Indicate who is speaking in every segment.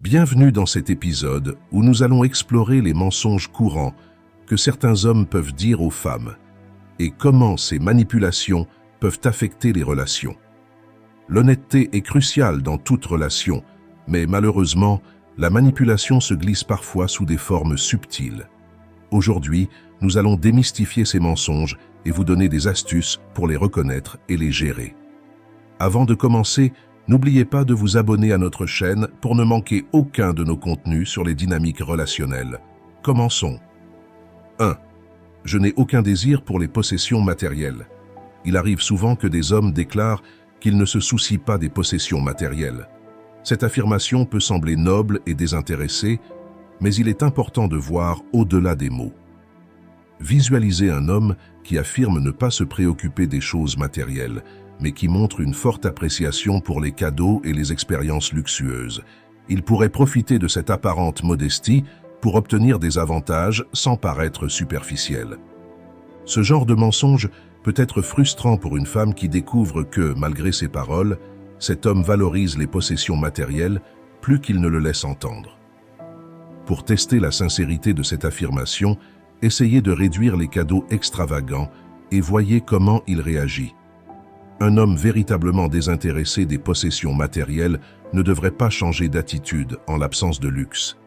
Speaker 1: Bienvenue dans cet épisode où nous allons explorer les mensonges courants que certains hommes peuvent dire aux femmes et comment ces manipulations peuvent affecter les relations. L'honnêteté est cruciale dans toute relation, mais malheureusement, la manipulation se glisse parfois sous des formes subtiles. Aujourd'hui, nous allons démystifier ces mensonges et vous donner des astuces pour les reconnaître et les gérer. Avant de commencer, n'oubliez pas de vous abonner à notre chaîne pour ne manquer aucun de nos contenus sur les dynamiques relationnelles. Commençons. 1. Je n'ai aucun désir pour les possessions matérielles. Il arrive souvent que des hommes déclarent qu'ils ne se soucient pas des possessions matérielles. Cette affirmation peut sembler noble et désintéressée, mais il est important de voir au-delà des mots. Visualisez un homme qui affirme ne pas se préoccuper des choses matérielles, mais qui montre une forte appréciation pour les cadeaux et les expériences luxueuses. Il pourrait profiter de cette apparente modestie pour obtenir des avantages sans paraître superficiel. Ce genre de mensonge peut être frustrant pour une femme qui découvre que, malgré ses paroles, cet homme valorise les possessions matérielles plus qu'il ne le laisse entendre. Pour tester la sincérité de cette affirmation, essayez de réduire les cadeaux extravagants et voyez comment il réagit. Un homme véritablement désintéressé des possessions matérielles ne devrait pas changer d'attitude en l'absence de luxe.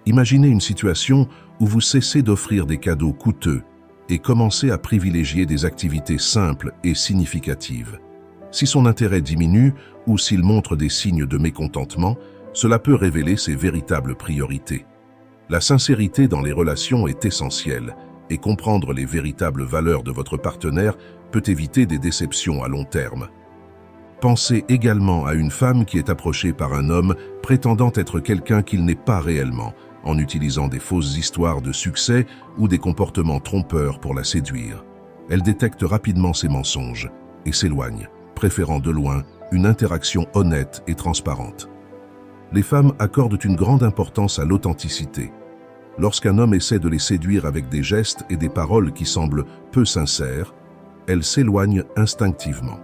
Speaker 1: Imaginez une situation où vous cessez d'offrir des cadeaux coûteux et commencez à privilégier des activités simples et significatives. Si son intérêt diminue ou s'il montre des signes de mécontentement, cela peut révéler ses véritables priorités. La sincérité dans les relations est essentielle et comprendre les véritables valeurs de votre partenaire peut éviter des déceptions à long terme. Pensez également à une femme qui est approchée par un homme prétendant être quelqu'un qu'il n'est pas réellement, en utilisant des fausses histoires de succès ou des comportements trompeurs pour la séduire. Elle détecte rapidement ces mensonges et s'éloigne, préférant de loin une interaction honnête et transparente. Les femmes accordent une grande importance à l'authenticité. Lorsqu'un homme essaie de les séduire avec des gestes et des paroles qui semblent peu sincères, elles s'éloignent instinctivement.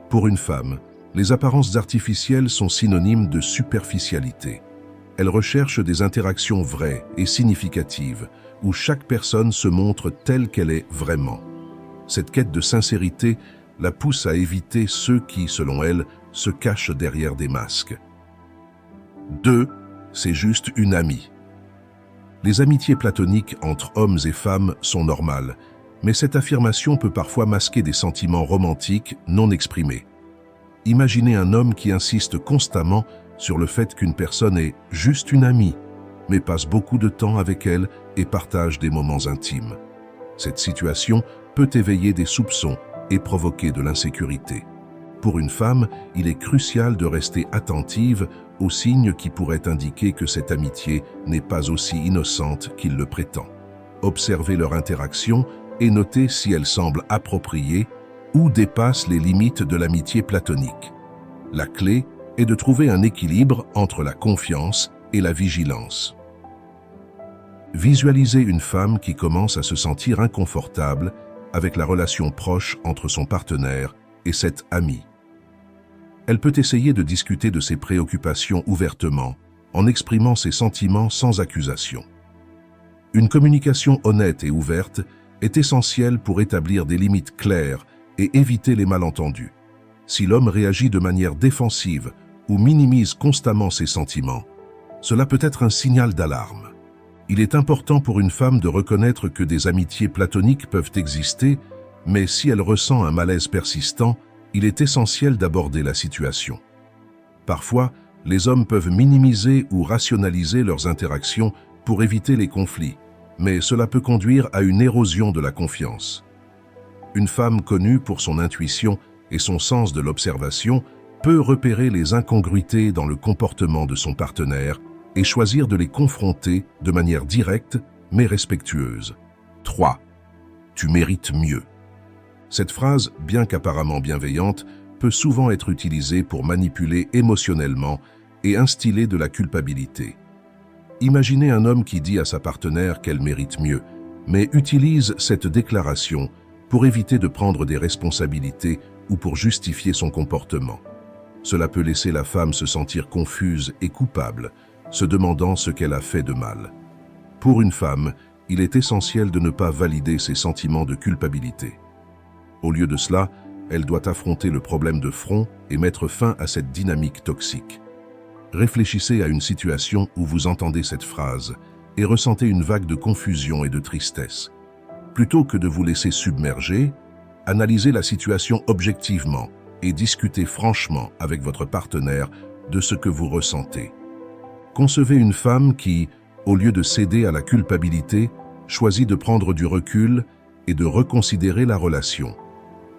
Speaker 1: Pour une femme, les apparences artificielles sont synonymes de superficialité. Elle recherche des interactions vraies et significatives, où chaque personne se montre telle qu'elle est vraiment. Cette quête de sincérité la pousse à éviter ceux qui, selon elle, se cachent derrière des masques. 2. C'est juste une amie. Les amitiés platoniques entre hommes et femmes sont normales, mais cette affirmation peut parfois masquer des sentiments romantiques non exprimés. Imaginez un homme qui insiste constamment sur le fait qu'une personne est juste une amie, mais passe beaucoup de temps avec elle et partage des moments intimes. Cette situation peut éveiller des soupçons et provoquer de l'insécurité. Pour une femme, il est crucial de rester attentive aux signes qui pourraient indiquer que cette amitié n'est pas aussi innocente qu'il le prétend. Observez leur interaction et notez si elle semble appropriée ou dépasse les limites de l'amitié platonique. La clé est de trouver un équilibre entre la confiance et la vigilance. Visualisez une femme qui commence à se sentir inconfortable avec la relation proche entre son partenaire et cette amie. Elle peut essayer de discuter de ses préoccupations ouvertement, en exprimant ses sentiments sans accusation. Une communication honnête et ouverte est essentielle pour établir des limites claires et éviter les malentendus. Si l'homme réagit de manière défensive ou minimise constamment ses sentiments, cela peut être un signal d'alarme. Il est important pour une femme de reconnaître que des amitiés platoniques peuvent exister, mais si elle ressent un malaise persistant, il est essentiel d'aborder la situation. Parfois, les hommes peuvent minimiser ou rationaliser leurs interactions pour éviter les conflits, mais cela peut conduire à une érosion de la confiance. Une femme connue pour son intuition et son sens de l'observation peut repérer les incongruités dans le comportement de son partenaire et choisir de les confronter de manière directe mais respectueuse. 3. Tu mérites mieux. Cette phrase, bien qu'apparemment bienveillante, peut souvent être utilisée pour manipuler émotionnellement et instiller de la culpabilité. Imaginez un homme qui dit à sa partenaire qu'elle mérite mieux, mais utilise cette déclaration pour éviter de prendre des responsabilités ou pour justifier son comportement. Cela peut laisser la femme se sentir confuse et coupable, se demandant ce qu'elle a fait de mal. Pour une femme, il est essentiel de ne pas valider ses sentiments de culpabilité. Au lieu de cela, elle doit affronter le problème de front et mettre fin à cette dynamique toxique. Réfléchissez à une situation où vous entendez cette phrase et ressentez une vague de confusion et de tristesse. Plutôt que de vous laisser submerger, analysez la situation objectivement et discutez franchement avec votre partenaire de ce que vous ressentez. Concevez une femme qui, au lieu de céder à la culpabilité, choisit de prendre du recul et de reconsidérer la relation.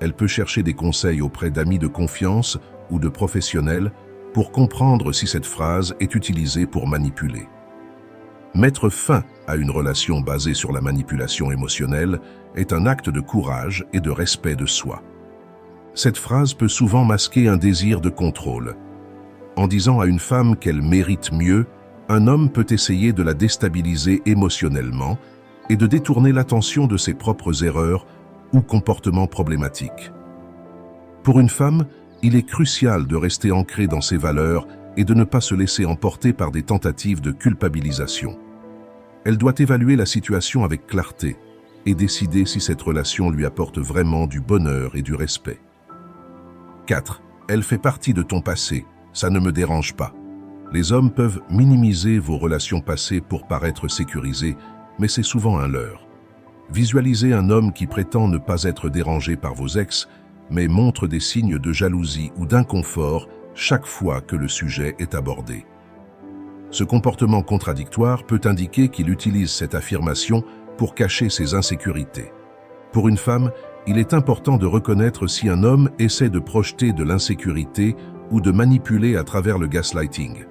Speaker 1: Elle peut chercher des conseils auprès d'amis de confiance ou de professionnels pour comprendre si cette phrase est utilisée pour manipuler. Mettre fin à une relation basée sur la manipulation émotionnelle est un acte de courage et de respect de soi. Cette phrase peut souvent masquer un désir de contrôle. En disant à une femme qu'elle mérite mieux, un homme peut essayer de la déstabiliser émotionnellement et de détourner l'attention de ses propres erreurs ou comportements problématiques. Pour une femme, il est crucial de rester ancrée dans ses valeurs et de ne pas se laisser emporter par des tentatives de culpabilisation. Elle doit évaluer la situation avec clarté et décider si cette relation lui apporte vraiment du bonheur et du respect. 4. Elle fait partie de ton passé, ça ne me dérange pas. Les hommes peuvent minimiser vos relations passées pour paraître sécurisés, mais c'est souvent un leurre. Visualisez un homme qui prétend ne pas être dérangé par vos ex, mais montre des signes de jalousie ou d'inconfort chaque fois que le sujet est abordé. Ce comportement contradictoire peut indiquer qu'il utilise cette affirmation pour cacher ses insécurités. Pour une femme, il est important de reconnaître si un homme essaie de projeter de l'insécurité ou de manipuler à travers le gaslighting.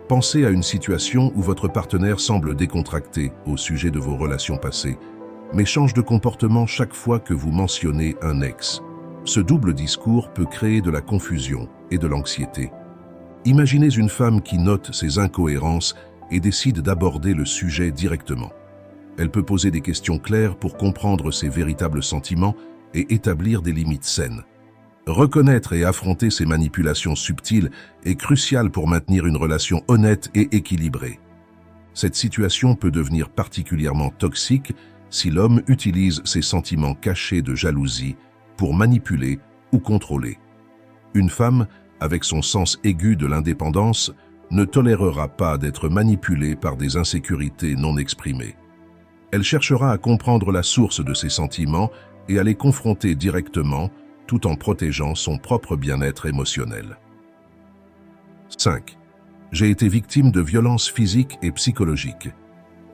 Speaker 1: Pensez à une situation où votre partenaire semble décontracté au sujet de vos relations passées, mais change de comportement chaque fois que vous mentionnez un ex. Ce double discours peut créer de la confusion et de l'anxiété. Imaginez une femme qui note ses incohérences et décide d'aborder le sujet directement. Elle peut poser des questions claires pour comprendre ses véritables sentiments et établir des limites saines. Reconnaître et affronter ces manipulations subtiles est crucial pour maintenir une relation honnête et équilibrée. Cette situation peut devenir particulièrement toxique si l'homme utilise ses sentiments cachés de jalousie pour manipuler ou contrôler. Une femme, avec son sens aigu de l'indépendance, ne tolérera pas d'être manipulée par des insécurités non exprimées. Elle cherchera à comprendre la source de ses sentiments et à les confronter directement, tout en protégeant son propre bien-être émotionnel. 5. J'ai été victime de violences physiques et psychologiques.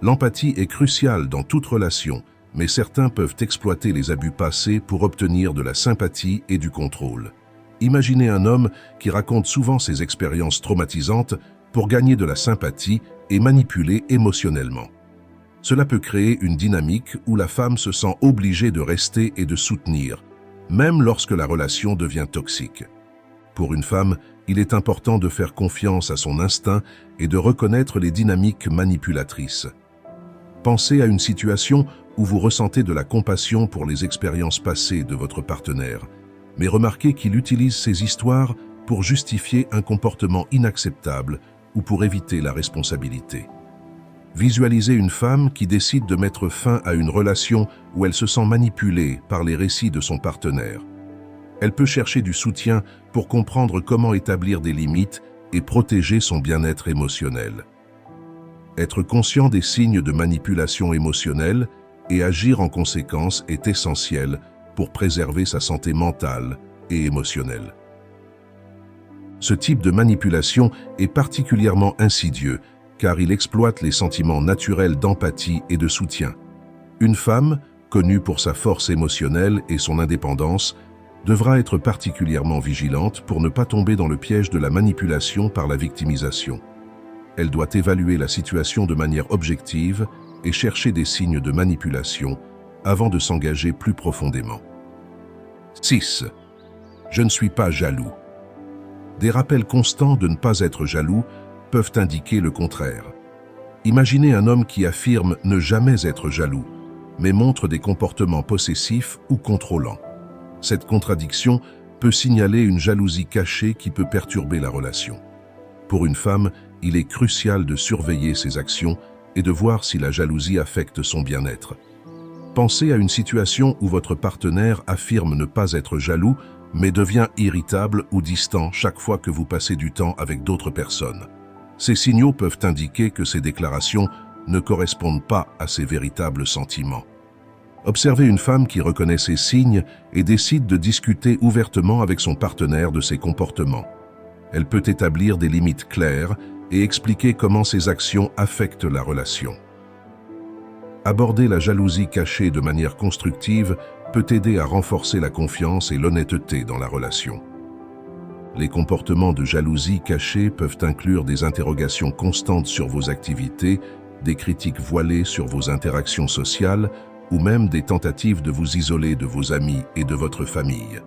Speaker 1: L'empathie est cruciale dans toute relation, mais certains peuvent exploiter les abus passés pour obtenir de la sympathie et du contrôle. Imaginez un homme qui raconte souvent ses expériences traumatisantes pour gagner de la sympathie et manipuler émotionnellement. Cela peut créer une dynamique où la femme se sent obligée de rester et de soutenir, même lorsque la relation devient toxique. Pour une femme, il est important de faire confiance à son instinct et de reconnaître les dynamiques manipulatrices. Pensez à une situation où vous ressentez de la compassion pour les expériences passées de votre partenaire, mais remarquez qu'il utilise ces histoires pour justifier un comportement inacceptable ou pour éviter la responsabilité. Visualisez une femme qui décide de mettre fin à une relation où elle se sent manipulée par les récits de son partenaire. Elle peut chercher du soutien pour comprendre comment établir des limites et protéger son bien-être émotionnel. Être conscient des signes de manipulation émotionnelle et agir en conséquence est essentiel pour préserver sa santé mentale et émotionnelle. Ce type de manipulation est particulièrement insidieux car il exploite les sentiments naturels d'empathie et de soutien. Une femme, connue pour sa force émotionnelle et son indépendance, devra être particulièrement vigilante pour ne pas tomber dans le piège de la manipulation par la victimisation. Elle doit évaluer la situation de manière objective et chercher des signes de manipulation avant de s'engager plus profondément. 6. Je ne suis pas jaloux. Des rappels constants de ne pas être jaloux peuvent indiquer le contraire. Imaginez un homme qui affirme ne jamais être jaloux, mais montre des comportements possessifs ou contrôlants. Cette contradiction peut signaler une jalousie cachée qui peut perturber la relation. Pour une femme, il est crucial de surveiller ses actions et de voir si la jalousie affecte son bien-être. Pensez à une situation où votre partenaire affirme ne pas être jaloux, mais devient irritable ou distant chaque fois que vous passez du temps avec d'autres personnes. Ces signaux peuvent indiquer que ces déclarations ne correspondent pas à ses véritables sentiments. Observez une femme qui reconnaît ces signes et décide de discuter ouvertement avec son partenaire de ses comportements. Elle peut établir des limites claires et expliquer comment ses actions affectent la relation. Aborder la jalousie cachée de manière constructive peut aider à renforcer la confiance et l'honnêteté dans la relation. Les comportements de jalousie cachée peuvent inclure des interrogations constantes sur vos activités, des critiques voilées sur vos interactions sociales ou même des tentatives de vous isoler de vos amis et de votre famille.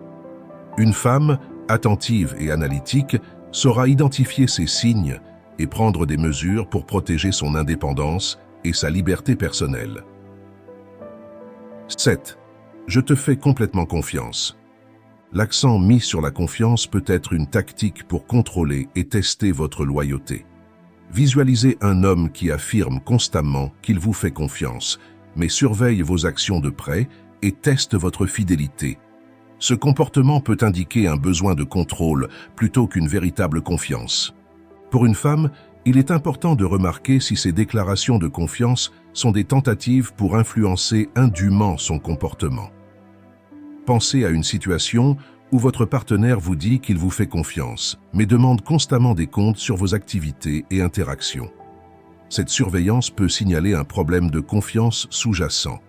Speaker 1: Une femme, attentive et analytique, saura identifier ces signes et prendre des mesures pour protéger son indépendance et sa liberté personnelle. 7. Je te fais complètement confiance. L'accent mis sur la confiance peut être une tactique pour contrôler et tester votre loyauté. Visualisez un homme qui affirme constamment qu'il vous fait confiance, mais surveille vos actions de près et teste votre fidélité. Ce comportement peut indiquer un besoin de contrôle plutôt qu'une véritable confiance. Pour une femme, il est important de remarquer si ces déclarations de confiance sont des tentatives pour influencer indûment son comportement. Pensez à une situation où votre partenaire vous dit qu'il vous fait confiance, mais demande constamment des comptes sur vos activités et interactions. Cette surveillance peut signaler un problème de confiance sous-jacent.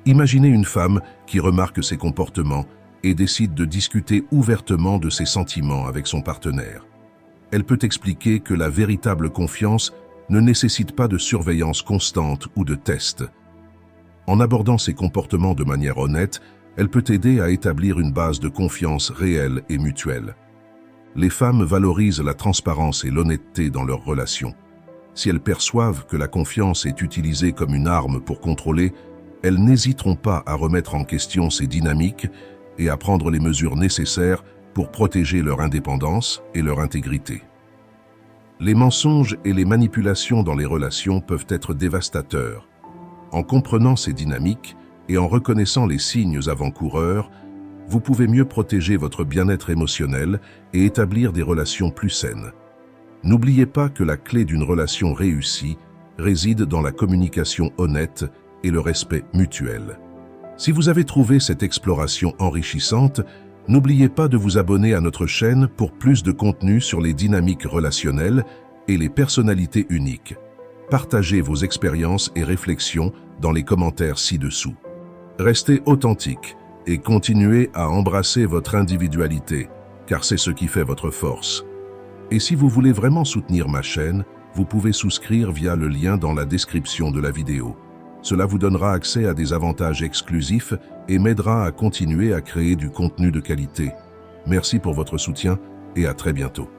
Speaker 1: Imaginez une femme qui remarque ces comportements et décide de discuter ouvertement de ses sentiments avec son partenaire. Elle peut expliquer que la véritable confiance ne nécessite pas de surveillance constante ou de tests. En abordant ces comportements de manière honnête, elle peut aider à établir une base de confiance réelle et mutuelle. Les femmes valorisent la transparence et l'honnêteté dans leurs relations. Si elles perçoivent que la confiance est utilisée comme une arme pour contrôler, elles n'hésiteront pas à remettre en question ces dynamiques et à prendre les mesures nécessaires pour protéger leur indépendance et leur intégrité. Les mensonges et les manipulations dans les relations peuvent être dévastateurs. En comprenant ces dynamiques et en reconnaissant les signes avant-coureurs, vous pouvez mieux protéger votre bien-être émotionnel et établir des relations plus saines. N'oubliez pas que la clé d'une relation réussie réside dans la communication honnête et le respect mutuel. Si vous avez trouvé cette exploration enrichissante, n'oubliez pas de vous abonner à notre chaîne pour plus de contenu sur les dynamiques relationnelles et les personnalités uniques. Partagez vos expériences et réflexions dans les commentaires ci-dessous. Restez authentique et continuez à embrasser votre individualité, car c'est ce qui fait votre force. Et si vous voulez vraiment soutenir ma chaîne, vous pouvez souscrire via le lien dans la description de la vidéo. Cela vous donnera accès à des avantages exclusifs et m'aidera à continuer à créer du contenu de qualité. Merci pour votre soutien et à très bientôt.